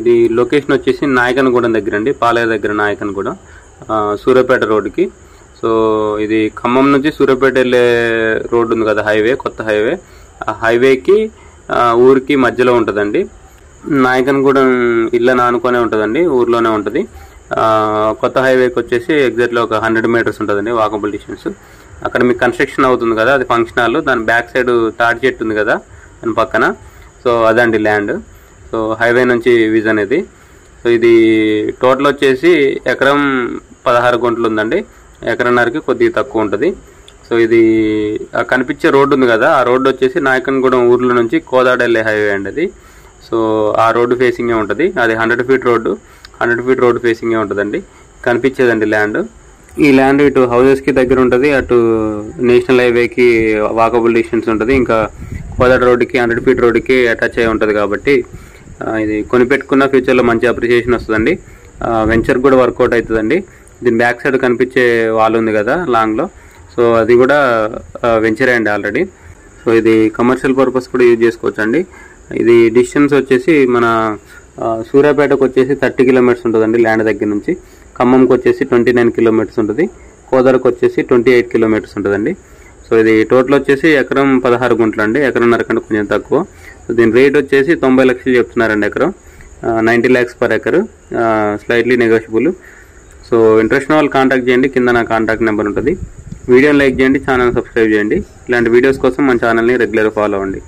ఇది లొకేషన్ వచ్చేసి నాయకనగూడెం దగ్గర అండి, పాలేరు దగ్గర నాయకనగూడెం, సూర్యాపేట రోడ్డుకి. సో ఇది ఖమ్మం నుంచి సూర్యాపేట వెళ్ళే రోడ్డు ఉంది కదా, హైవే, కొత్త హైవే. ఆ హైవేకి ఊరికి మధ్యలో ఉంటుందండి. నాయకనగూడెం ఇళ్ళని ఆనుకొనే ఉంటుందండి, ఊర్లోనే ఉంటుంది. కొత్త హైవేకి వచ్చేసి ఎగ్జాక్ట్లీ ఒక 100 మీటర్స్ ఉంటుందండి వాకబుల్ డిస్టెన్స్. అక్కడ మీకు కన్స్ట్రక్షన్ అవుతుంది కదా, అది ఫంక్షన్ హాల్. దాని బ్యాక్ సైడ్ తాటి చెట్టు ఉంది కదా దాని పక్కన. సో అదండి ల్యాండ్. సో హైవే నుంచి విజన్ ఇది. సో ఇది టోటల్ వచ్చేసి ఎకరం 16 గుంటలు ఉందండి. ఎకరన్నరకి కొద్దిగా తక్కువ ఉంటుంది. సో ఇది కనిపించే రోడ్డు ఉంది కదా, ఆ రోడ్డు వచ్చేసి నాయకనగూడెం ఊర్లో నుంచి కోదాడ వెళ్ళే హైవే అండి అది. సో ఆ రోడ్డు ఫేసింగే ఉంటుంది. అది 100 ఫీట్ రోడ్డు, 100 ఫీట్ రోడ్డు ఫేసింగే ఉంటుందండి. కనిపించేదండి ల్యాండ్. ఈ ల్యాండ్ ఇటు హౌజెస్కి దగ్గర ఉంటుంది, అటు నేషనల్ హైవేకి వాకబుల్ డిస్టెన్స్ ఉంటుంది, ఇంకా కోదాడ రోడ్డుకి 100 ఫీట్ రోడ్డుకి అటాచ్ అయి ఉంటుంది. కాబట్టి ఇది కొనిపెట్టుకున్న ఫ్యూచర్లో మంచి అప్రిషియేషన్ వస్తుందండి. వెంచర్ కూడా వర్కౌట్ అవుతుందండి. దీని బ్యాక్ సైడ్ కనిపించే వాల్ ఉంది కదా లాంగ్లో, సో అది కూడా వెంచరే అండి ఆల్రెడీ. సో ఇది కమర్షియల్ పర్పస్ కూడా యూజ్ చేసుకోవచ్చు అండి. ఇది డిస్టెన్స్ వచ్చేసి మన సూర్యాపేటకు వచ్చేసి 30 కిలోమీటర్స్ ఉంటుందండి ల్యాండ్ దగ్గర నుంచి. ఖమ్మంకి వచ్చేసి 29 కిలోమీటర్స్ ఉంటుంది. కోదాడకు వచ్చేసి 28 కిలోమీటర్స్ ఉంటుందండి. సో ఇది టోటల్ వచ్చేసి ఎకరం 16 గుంటలు అండి, ఎకరన్నర కంటే కొంచెం తక్కువ. సో దీని రేట్ వచ్చేసి 90 లక్షలు చెప్తున్నారండి ఎకరం, 90 lakhs per acre, slightly negotiable. So interest వాళ్ళు కాంటాక్ట్ చేయండి, కింద నా కాంటాక్ట్ నెంబర్ ఉంటుంది. వీడియోని లైక్ చేయండి, ఛానల్ సబ్స్క్రైబ్ చేయండి. ఇలాంటి వీడియోస్ కోసం మన ఛానల్ని రెగ్యులర్ ఫాలో అవ్వండి.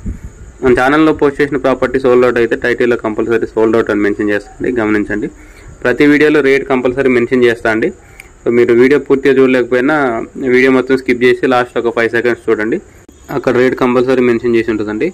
మన ఛానల్లో పోస్ట్ చేసిన ప్రాపర్టీ సోల్డ్ అవుట్ అయితే టైటిల్లో కంపల్సరీ సోల్డ్ అవుట్ అని మెన్షన్ చేస్తాండి, గమనించండి. ప్రతి వీడియోలో రేట్ కంపల్సరీ మెన్షన్ చేస్తా అండి. సో మీరు వీడియో పూర్తిగా చూడలేకపోయినా వీడియో మొత్తం స్కిప్ చేసి లాస్ట్ ఒక 5 seconds చూడండి, అక్కడ రేట్ కంపల్సరీ మెన్షన్ చేసి ఉంటుందండి.